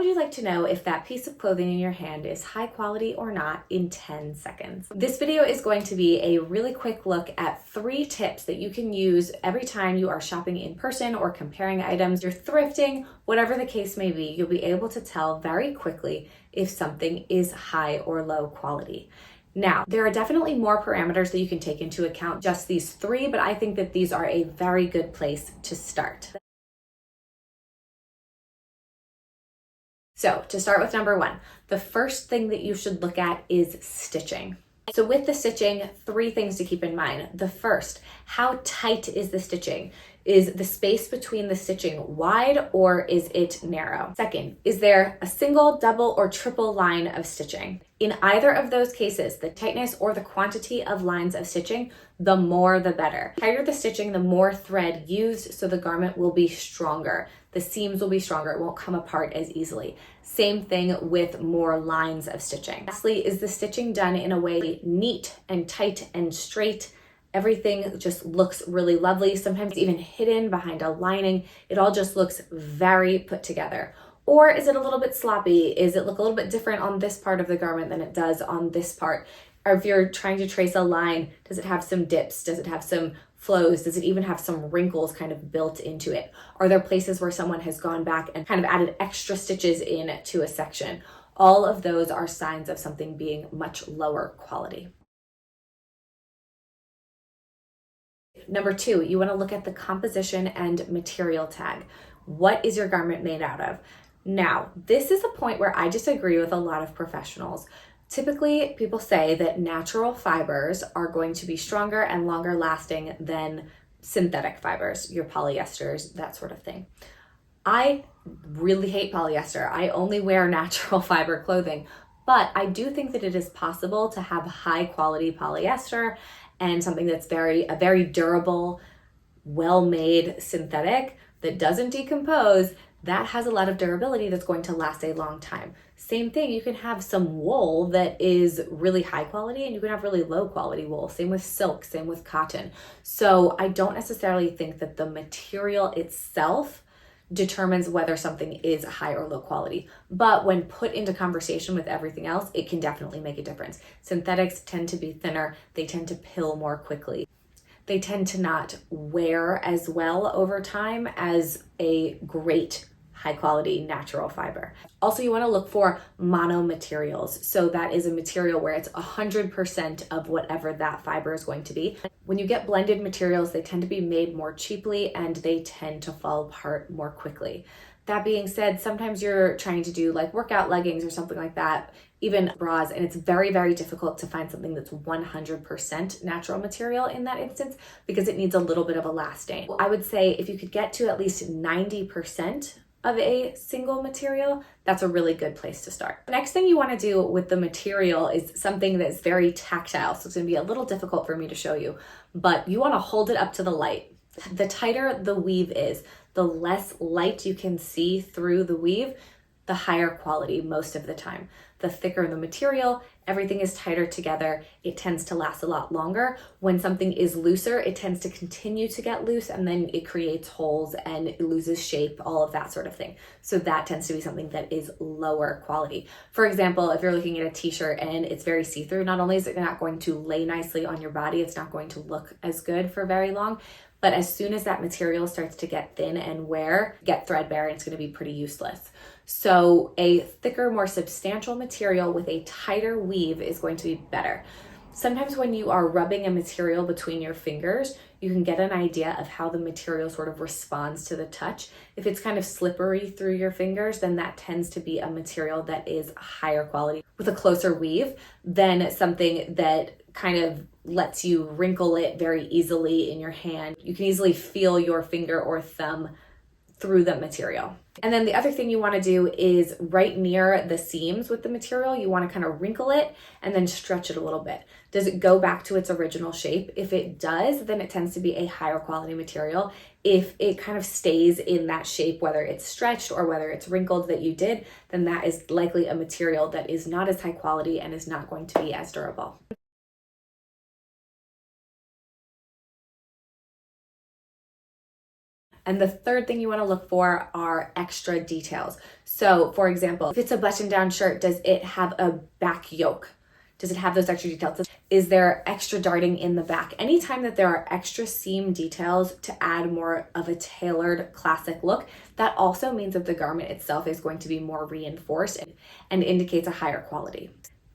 would you like to know if that piece of clothing in your hand is high quality or not in 10 seconds? This video is going to be a really quick look at 3 tips that you can use every time you are shopping in person or comparing items, you're thrifting, whatever the case may be. You'll be able to tell very quickly if something is high or low quality. Now, there are definitely more parameters that you can take into account, just these 3, but I think that these are a very good place to start. So to start with number 1, the first thing that you should look at is stitching. So with the stitching, 3 things to keep in mind. The first, how tight is the stitching? Is the space between the stitching wide or is it narrow? Second, is there a single, double, or triple line of stitching? In either of those cases, the tightness or the quantity of lines of stitching, the more the better. The tighter the stitching, the more thread used, so the garment will be stronger. The seams will be stronger, it won't come apart as easily. Same thing with more lines of stitching. Lastly, is the stitching done in a way neat and tight and straight? Everything just looks really lovely, sometimes even hidden behind a lining. It all just looks very put together. Or is it a little bit sloppy? Is it look a little bit different on this part of the garment than it does on this part? Or if you're trying to trace a line, does it have some dips? Does it have some flows? Does it even have some wrinkles kind of built into it? Are there places where someone has gone back and kind of added extra stitches in to a section? All of those are signs of something being much lower quality. Number 2, you want to look at the composition and material tag. What is your garment made out of? Now, this is a point where I disagree with a lot of professionals. Typically, people say that natural fibers are going to be stronger and longer lasting than synthetic fibers, your polyesters, that sort of thing. I really hate polyester. I only wear natural fiber clothing, but I do think that it is possible to have high quality polyester and something that's a very durable, well-made synthetic that doesn't decompose, that has a lot of durability that's going to last a long time. Same thing, you can have some wool that is really high quality and you can have really low quality wool. Same with silk, same with cotton. So I don't necessarily think that the material itself determines whether something is high or low quality. But when put into conversation with everything else, it can definitely make a difference. Synthetics tend to be thinner, they tend to pill more quickly. They tend to not wear as well over time as a great high quality natural fiber. Also, you want to look for mono materials. So that is a material where it's 100% of whatever that fiber is going to be. When you get blended materials, they tend to be made more cheaply and they tend to fall apart more quickly. That being said, sometimes you're trying to do like workout leggings or something like that, even bras, and it's very, very difficult to find something that's 100% natural material in that instance because it needs a little bit of a lasting. I would say if you could get to at least 90% of a single material, that's a really good place to start. The next thing you want to do with the material is something that's very tactile. So it's going to be a little difficult for me to show you, but you want to hold it up to the light. The tighter the weave is, the less light you can see through the weave, the higher quality most of the time. The thicker the material, everything is tighter together, it tends to last a lot longer. When something is looser, it tends to continue to get loose and then it creates holes and it loses shape, all of that sort of thing. So that tends to be something that is lower quality. For example, if you're looking at a t-shirt and it's very see-through, not only is it not going to lay nicely on your body, it's not going to look as good for very long, but as soon as that material starts to get thin and get threadbare, it's going to be pretty useless. So a thicker, more substantial material with a tighter weave is going to be better. Sometimes when you are rubbing a material between your fingers, you can get an idea of how the material sort of responds to the touch. If it's kind of slippery through your fingers, then that tends to be a material that is higher quality with a closer weave than something that kind of lets you wrinkle it very easily in your hand. You can easily feel your finger or thumb through the material. And then the other thing you want to do is right near the seams with the material, you want to kind of wrinkle it and then stretch it a little bit. Does it go back to its original shape? If it does, then it tends to be a higher quality material. If it kind of stays in that shape, whether it's stretched or whether it's wrinkled that you did, then that is likely a material that is not as high quality and is not going to be as durable. And the third thing you want to look for are extra details. So for example, if it's a button-down shirt, does it have a back yoke? Does it have those extra details? Is there extra darting in the back? Anytime that there are extra seam details to add more of a tailored classic look, that also means that the garment itself is going to be more reinforced and indicates a higher quality.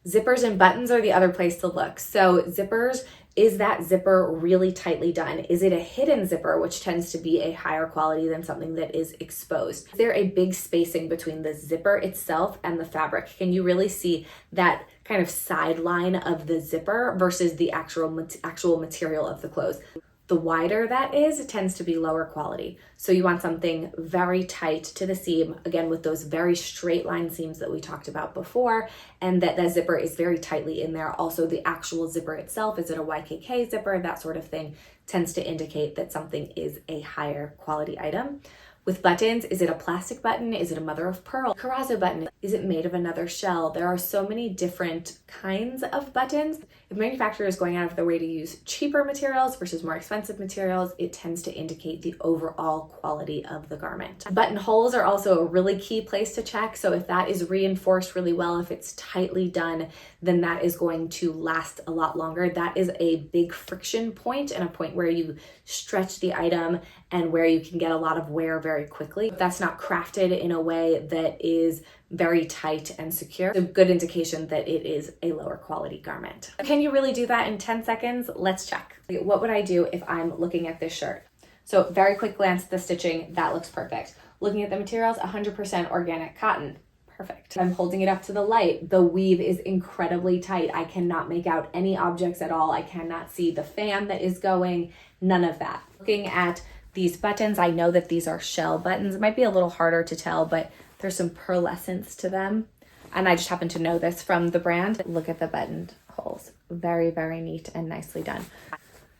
Zippers and buttons are the other place to look. So zippers, is that zipper really tightly done? Is it a hidden zipper, which tends to be a higher quality than something that is exposed? Is there a big spacing between the zipper itself and the fabric? Can you really see that kind of sideline of the zipper versus the actual material of the clothes? The wider that is, it tends to be lower quality. So you want something very tight to the seam, again, with those very straight line seams that we talked about before, and that zipper is very tightly in there. Also, the actual zipper itself, is it a YKK zipper? That sort of thing tends to indicate that something is a higher quality item. With buttons, is it a plastic button? Is it a mother of pearl? Carrazzo button? Is it made of another shell? There are so many different kinds of buttons. If manufacturer is going out of their way to use cheaper materials versus more expensive materials, it tends to indicate the overall quality of the garment. Buttonholes are also a really key place to check. So if that is reinforced really well, if it's tightly done, then that is going to last a lot longer. That is a big friction point and a point where you stretch the item and where you can get a lot of wear very quickly. If that's not crafted in a way that is very tight and secure, it's a good indication that it is a lower quality garment. Can you really do that in 10 seconds? Let's check. What would I do if I'm looking at this shirt? So very quick glance at the stitching, that looks perfect. Looking at the materials, 100% organic cotton. Perfect. I'm holding it up to the light. The weave is incredibly tight. I cannot make out any objects at all. I cannot see the fan that is going, none of that. Looking at these buttons, I know that these are shell buttons. It might be a little harder to tell, but there's some pearlescence to them. And I just happen to know this from the brand. Look at the buttoned holes. Very, very neat and nicely done.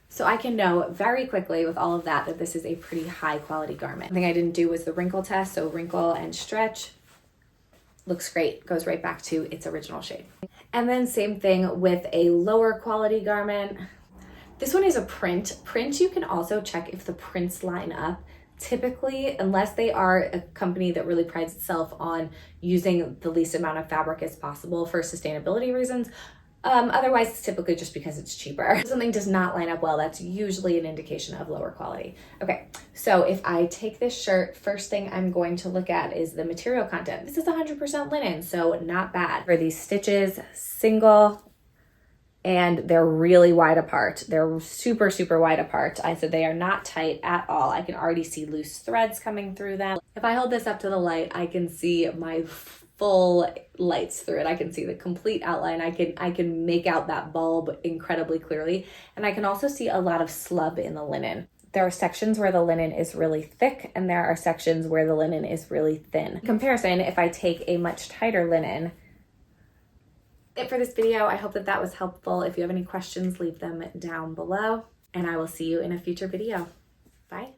So I can know very quickly with all of that this is a pretty high quality garment. The thing I didn't do was the wrinkle test. So wrinkle and stretch. Looks great, goes right back to its original shade. And then same thing with a lower quality garment. This one is a print. Print, you can also check if the prints line up. Typically, unless they are a company that really prides itself on using the least amount of fabric as possible for sustainability reasons, otherwise it's typically just because it's cheaper. If something does not line up well, that's usually an indication of lower quality. Okay, so if I take this shirt, first thing I'm going to look at is the material content. This is 100% linen, so not bad. For these stitches, single, and they're really wide apart. They're super, super wide apart. So they are not tight at all. I can already see loose threads coming through them. If I hold this up to the light, I can see my full lights through it. I can see the complete outline. I can make out that bulb incredibly clearly. And I can also see a lot of slub in the linen. There are sections where the linen is really thick and there are sections where the linen is really thin. In comparison, if I take a much tighter linen, it for this video. I hope that was helpful. If you have any questions, leave them down below and I will see you in a future video. Bye.